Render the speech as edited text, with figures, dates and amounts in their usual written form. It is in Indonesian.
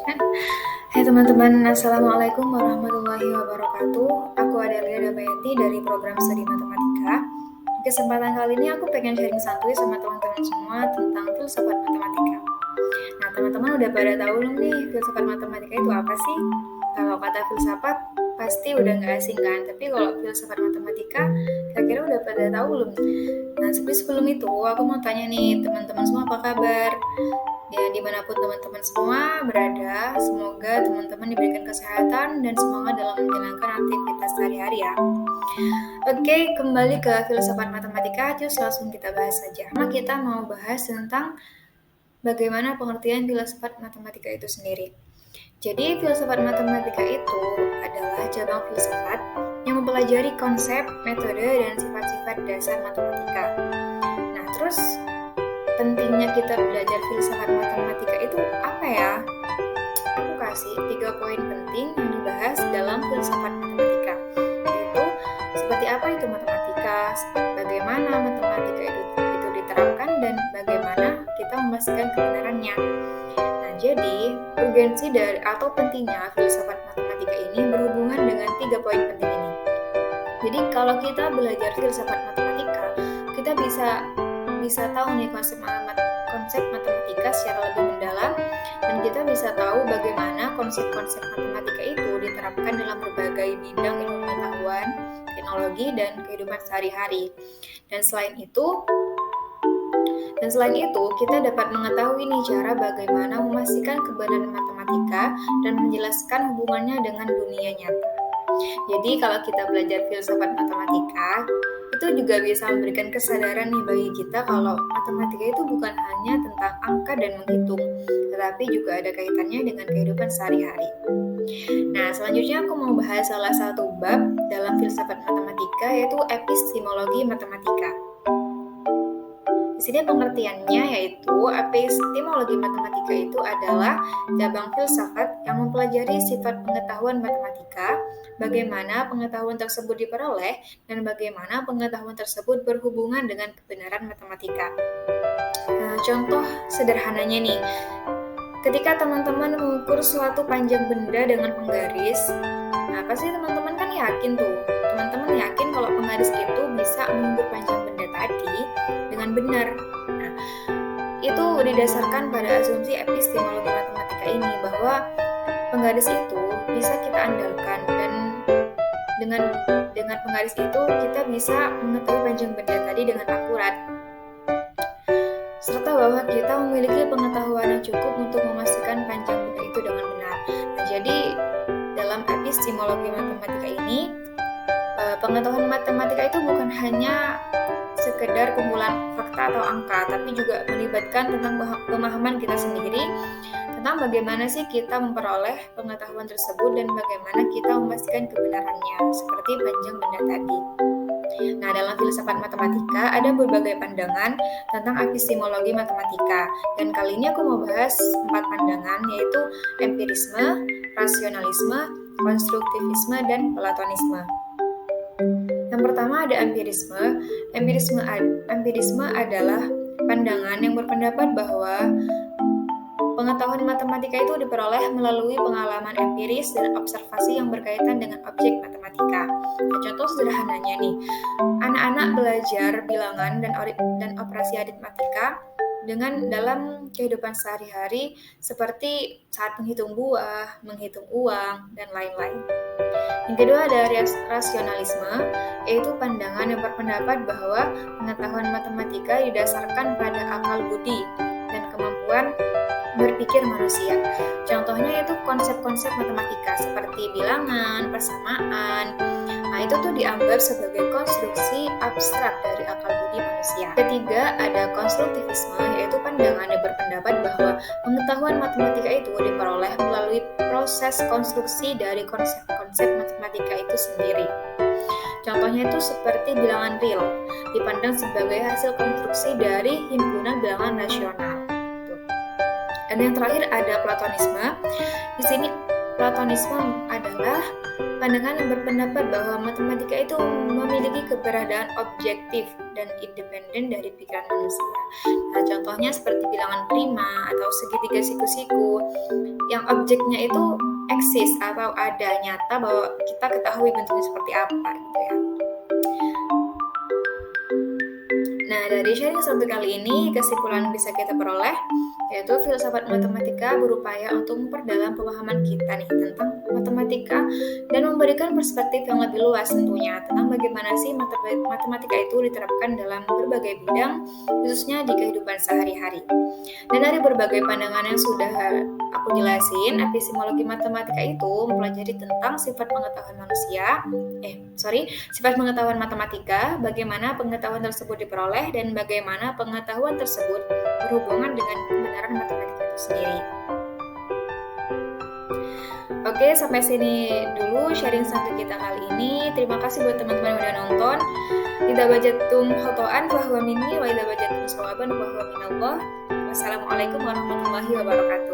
Hai teman-teman, Assalamualaikum warahmatullahi wabarakatuh. Aku Adelia Damayanti dari program studi matematika. Di kesempatan kali ini aku pengen sharing santuy sama teman-teman semua tentang filsafat matematika. Nah, teman-teman udah pada tahu belum nih filsafat matematika itu apa sih? Kalau kata filsafat pasti udah nggak asing kan, tapi kalau filsafat matematika kira-kira udah pada tahu belum? Nah, tapi sebelum itu aku mau tanya nih teman-teman semua apa kabar? Ya, dimanapun teman-teman semua berada, semoga teman-teman diberikan kesehatan dan semangat dalam menjalankan aktivitas sehari-hari ya. Oke, kembali ke filsafat matematika, terus langsung kita bahas saja. Nah, kita mau bahas tentang bagaimana pengertian filsafat matematika itu sendiri. Jadi, filsafat matematika itu adalah cabang filsafat yang mempelajari konsep, metode, dan sifat-sifat dasar matematika. Nah, terus pentingnya kita belajar filsafat matematika itu apa ya? Aku kasih 3 poin penting yang dibahas dalam filsafat matematika, yaitu seperti apa itu matematika, bagaimana matematika itu diterapkan, dan bagaimana kita memastikan kebenarannya. Nah, jadi urgensi dari atau pentingnya filsafat matematika ini berhubungan dengan 3 poin penting ini. Jadi kalau kita belajar filsafat matematika, kita bisa tahu nih konsep matematika secara lebih mendalam, dan kita bisa tahu bagaimana konsep-konsep matematika itu diterapkan dalam berbagai bidang ilmu pengetahuan, teknologi, dan kehidupan sehari-hari. Dan selain itu, kita dapat mengetahui nih cara bagaimana memastikan kebenaran matematika dan menjelaskan hubungannya dengan dunia nyata. Jadi kalau kita belajar filsafat matematika, itu juga bisa memberikan kesadaran nih bagi kita kalau matematika itu bukan hanya tentang angka dan menghitung, tetapi juga ada kaitannya dengan kehidupan sehari-hari. Nah, selanjutnya aku mau bahas salah satu bab dalam filsafat matematika, yaitu epistemologi matematika. Di sini pengertiannya yaitu epistemologi matematika itu adalah cabang filsafat yang mempelajari sifat pengetahuan matematika, bagaimana pengetahuan tersebut diperoleh, dan bagaimana pengetahuan tersebut berhubungan dengan kebenaran matematika. Nah, contoh sederhananya nih, ketika teman-teman mengukur suatu panjang benda dengan penggaris, nah pasti teman-teman kan yakin teman-teman yakin kalau penggaris itu bisa mengukur panjang benda tadi dengan benar. Nah, itu didasarkan pada asumsi epistemologi matematika ini bahwa penggaris itu bisa kita andalkan, dan dengan penggaris itu kita bisa mengetahui panjang benda tadi dengan akurat, serta bahwa kita memiliki pengetahuan yang cukup untuk memastikan panjang benda itu dengan benar. Nah, jadi dalam epistemologi matematika ini, pengetahuan matematika itu bukan hanya sekedar kumpulan fakta atau angka, tapi juga melibatkan tentang pemahaman kita sendiri tentang bagaimana sih kita memperoleh pengetahuan tersebut dan bagaimana kita memastikan kebenarannya, seperti panjang benda tadi. Nah, dalam filsafat matematika ada berbagai pandangan tentang epistemologi matematika, dan kali ini aku mau bahas 4 pandangan, yaitu empirisme, rasionalisme, konstruktivisme, dan platonisme. Yang pertama ada empirisme. Empirisme adalah pandangan yang berpendapat bahwa pengetahuan matematika itu diperoleh melalui pengalaman empiris dan observasi yang berkaitan dengan objek matematika. Nah, contoh sederhananya nih, anak-anak belajar bilangan dan operasi aritmatika dalam kehidupan sehari-hari, seperti saat menghitung buah, menghitung uang, dan lain-lain. Yang kedua ada rasionalisme, yaitu pandangan yang berpendapat bahwa pengetahuan matematika didasarkan pada akal budi dan kemampuan berpikir manusia. Contohnya itu konsep-konsep matematika seperti bilangan, persamaan. Nah, itu tuh dianggap sebagai konstruksi abstrak dari akal budi manusia. Ketiga, ada konstruktivisme, yaitu pandangan yang berpendapat bahwa pengetahuan matematika itu diperoleh melalui proses konstruksi dari konsep-konsep matematika itu sendiri. Contohnya itu seperti bilangan real, dipandang sebagai hasil konstruksi dari himpunan bilangan rasional. Dan yang terakhir ada platonisme. Di sini platonisme adalah pandangan yang berpendapat bahwa matematika itu memiliki keberadaan objektif dan independen dari pikiran manusia. Nah, contohnya seperti bilangan prima atau segitiga siku-siku. yang objeknya itu eksis atau ada, nyata, bahwa kita ketahui bentuknya seperti apa gitu ya. Nah, dari sharing satu kali ini, kesimpulan bisa kita peroleh yaitu filsafat matematika berupaya untuk memperdalam pemahaman kita nih tentang matematika dan memberikan perspektif yang lebih luas tentunya tentang bagaimana sih matematika itu diterapkan dalam berbagai bidang, khususnya di kehidupan sehari-hari. Dan dari berbagai pandangan yang sudah aku jelasin, epistemologi matematika itu mempelajari tentang sifat pengetahuan sifat pengetahuan matematika, bagaimana pengetahuan tersebut diperoleh, dan bagaimana pengetahuan tersebut berhubungan dengan kebenaran matematika itu sendiri. Oke, sampai sini dulu sharing santai kita kali ini. Terima kasih buat teman-teman yang udah nonton. Idza bajatum khotoan fahuwa minni wa idza bajatum shawaban fahuwa minallah. Wassalamualaikum warahmatullahi wabarakatuh.